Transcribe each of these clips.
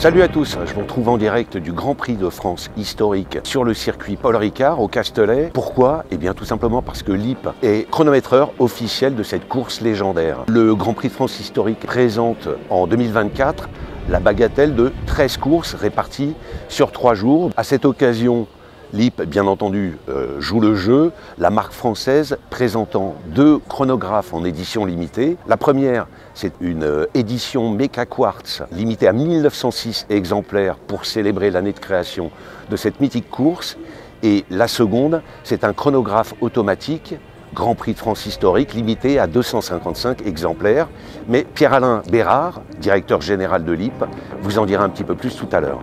Salut à tous, je vous retrouve en direct du Grand Prix de France historique sur le circuit Paul Ricard au Castellet. Pourquoi? Eh bien tout simplement parce que LIP est chronométreur officiel de cette course légendaire. Le Grand Prix de France historique présente en 2024 la bagatelle de 13 courses réparties sur 3 jours. À cette occasion, LIP, bien entendu, joue le jeu, la marque française présentant 2 chronographes en édition limitée. La première, c'est une édition Mecha Quartz limitée à 1906 exemplaires pour célébrer l'année de création de cette mythique course. Et la seconde, c'est un chronographe automatique Grand Prix de France historique limité à 255 exemplaires. Mais Pierre-Alain Bérard, directeur général de LIP, vous en dira un petit peu plus tout à l'heure.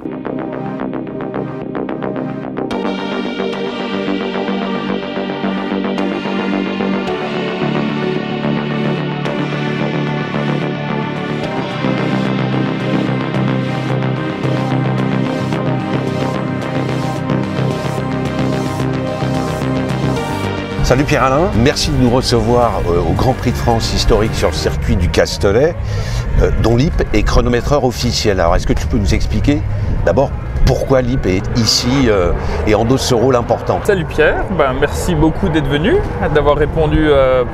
Salut Pierre-Alain, merci de nous recevoir au Grand Prix de France historique sur le circuit du Castellet, dont LIP est chronométreur officiel. Alors est-ce que tu peux nous expliquer d'abord pourquoi LIP est ici et endosse ce rôle important? Salut Pierre, merci beaucoup d'être venu, d'avoir répondu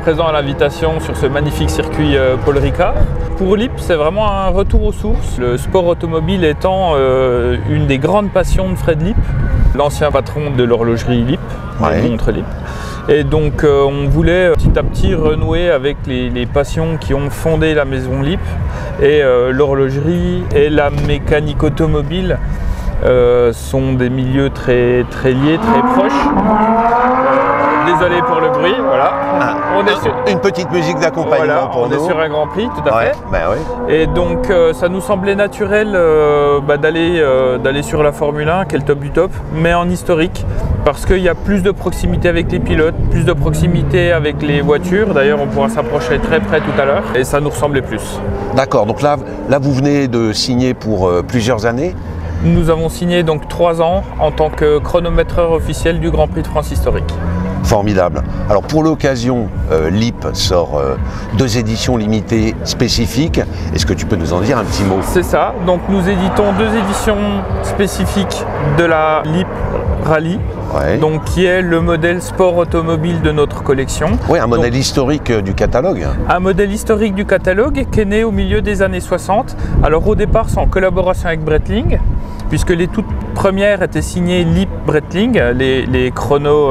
présent à l'invitation sur ce magnifique circuit Paul Ricard. Pour LIP, c'est vraiment un retour aux sources, le sport automobile étant une des grandes passions de Fred Lipp, l'ancien patron de l'horlogerie LIP, des montres LIP. Et donc on voulait petit à petit renouer avec les passions qui ont fondé la maison LIP, et l'horlogerie et la mécanique automobile sont des milieux très liés, très proches. Désolé pour le bruit, voilà. Une petite musique d'accompagnement pour nous. On est sur un Grand Prix, tout à fait. Oui. Et donc ça nous semblait naturel d'aller sur la Formule 1, qui est le top du top, mais en historique, parce qu'il y a plus de proximité avec les pilotes, plus de proximité avec les voitures. D'ailleurs, on pourra s'approcher très près tout à l'heure, et ça nous ressemblait plus. D'accord, donc là vous venez de signer pour plusieurs années. Nous avons signé donc 3 ans en tant que chronométreur officiel du Grand Prix de France historique. Formidable. Alors pour l'occasion, LIP sort 2 éditions limitées spécifiques. Est-ce que tu peux nous en dire un petit mot? C'est ça. Donc nous éditons 2 éditions spécifiques de la LIP Rally, donc qui est le modèle sport automobile de notre collection. Oui, un modèle historique du catalogue. Un modèle historique du catalogue qui est né au milieu des années 60. Alors au départ, c'est en collaboration avec Breitling, puisque les toutes premières étaient signées LIP Breitling, les chrono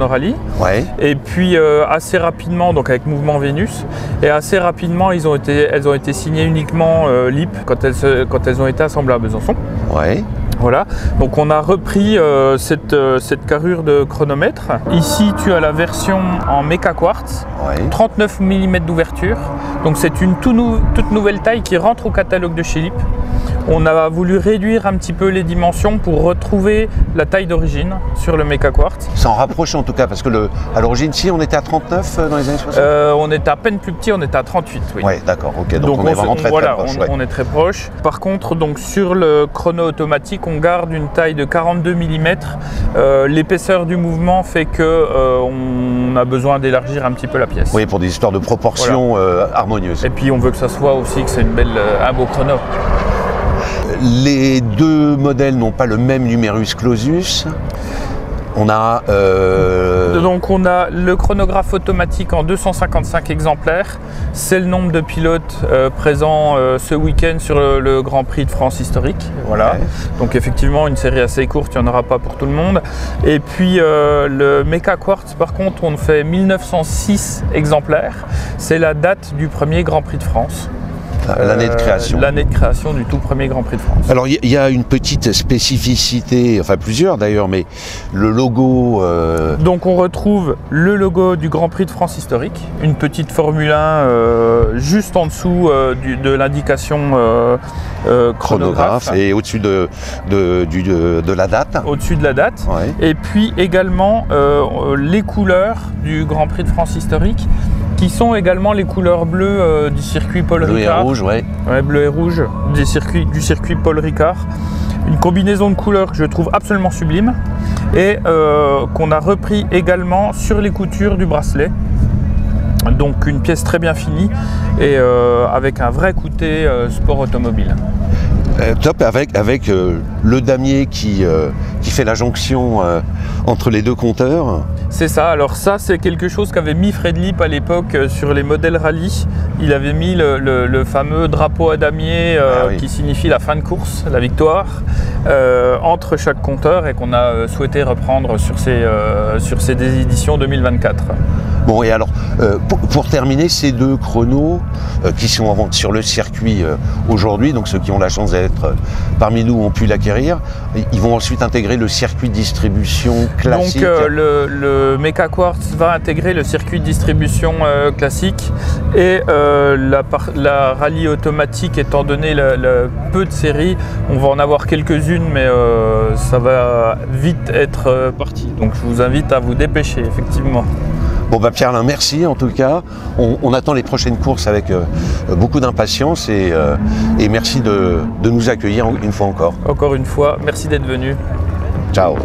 rally. Et puis assez rapidement, donc avec Mouvement Vénus, et assez rapidement elles ont été signées uniquement LIP quand elles ont été assemblées à Besançon. Voilà, donc on a repris cette carrure de chronomètre. Ici, tu as la version en Mecha Quartz, 39 mm d'ouverture. Donc c'est une toute nouvelle taille qui rentre au catalogue de chez LIP. On a voulu réduire un petit peu les dimensions pour retrouver la taille d'origine sur le Mecha Quartz. S'en rapproche en tout cas, parce que à l'origine, si on était à 39 dans les années 60 on était à peine plus petit, on était à 38. Oui, d'accord, ok, donc on est vraiment très proche. On est très proche. Par contre, donc, sur le chrono automatique, on garde une taille de 42 mm. L'épaisseur du mouvement fait qu'on a besoin d'élargir un petit peu la pièce. Oui, pour des histoires de proportions harmonieuses. Et puis on veut que ça soit aussi que c'est un beau chrono. Les 2 modèles n'ont pas le même numerus clausus. On a le chronographe automatique en 255 exemplaires. C'est le nombre de pilotes présents ce week-end sur le Grand Prix de France historique. Voilà. Donc effectivement, une série assez courte, il n'y en aura pas pour tout le monde. Et puis le Mecha Quartz, par contre, on fait 1906 exemplaires. C'est la date du premier Grand Prix de France. L'année de création. L'année de création du tout premier Grand Prix de France. Alors il y a une petite spécificité, enfin plusieurs d'ailleurs, mais le logo... Donc on retrouve le logo du Grand Prix de France historique, une petite Formule 1 juste en dessous de l'indication chronographe. Et au-dessus de la date. Au-dessus de la date. Et puis également les couleurs du Grand Prix de France historique, qui sont également les couleurs bleues du circuit Paul Ricard. Bleu et rouge, bleu et rouge du circuit Paul Ricard. Une combinaison de couleurs que je trouve absolument sublime et qu'on a repris également sur les coutures du bracelet. Donc une pièce très bien finie et avec un vrai côté sport automobile. Top, avec le damier qui fait la jonction entre les deux compteurs. C'est ça, alors ça c'est quelque chose qu'avait mis Fred Lipp à l'époque sur les modèles rallye. Il avait mis le fameux drapeau à damier oui. qui signifie la fin de course, la victoire, entre chaque compteur et qu'on a souhaité reprendre sur ces éditions 2024. Bon, et alors, pour terminer, ces deux chronos qui sont en vente sur le circuit aujourd'hui, donc ceux qui ont la chance d'être parmi nous ont pu l'acquérir, ils vont ensuite intégrer le circuit de distribution classique. Donc le Mecha Quartz va intégrer le circuit de distribution classique et la rallye automatique, étant donné le peu de séries, on va en avoir quelques-unes, mais ça va vite être parti. Donc je vous invite à vous dépêcher, effectivement. Bon bah Pierre-Alain, merci en tout cas. On attend les prochaines courses avec beaucoup d'impatience et merci de nous accueillir une fois encore. Encore une fois, merci d'être venu. Ciao.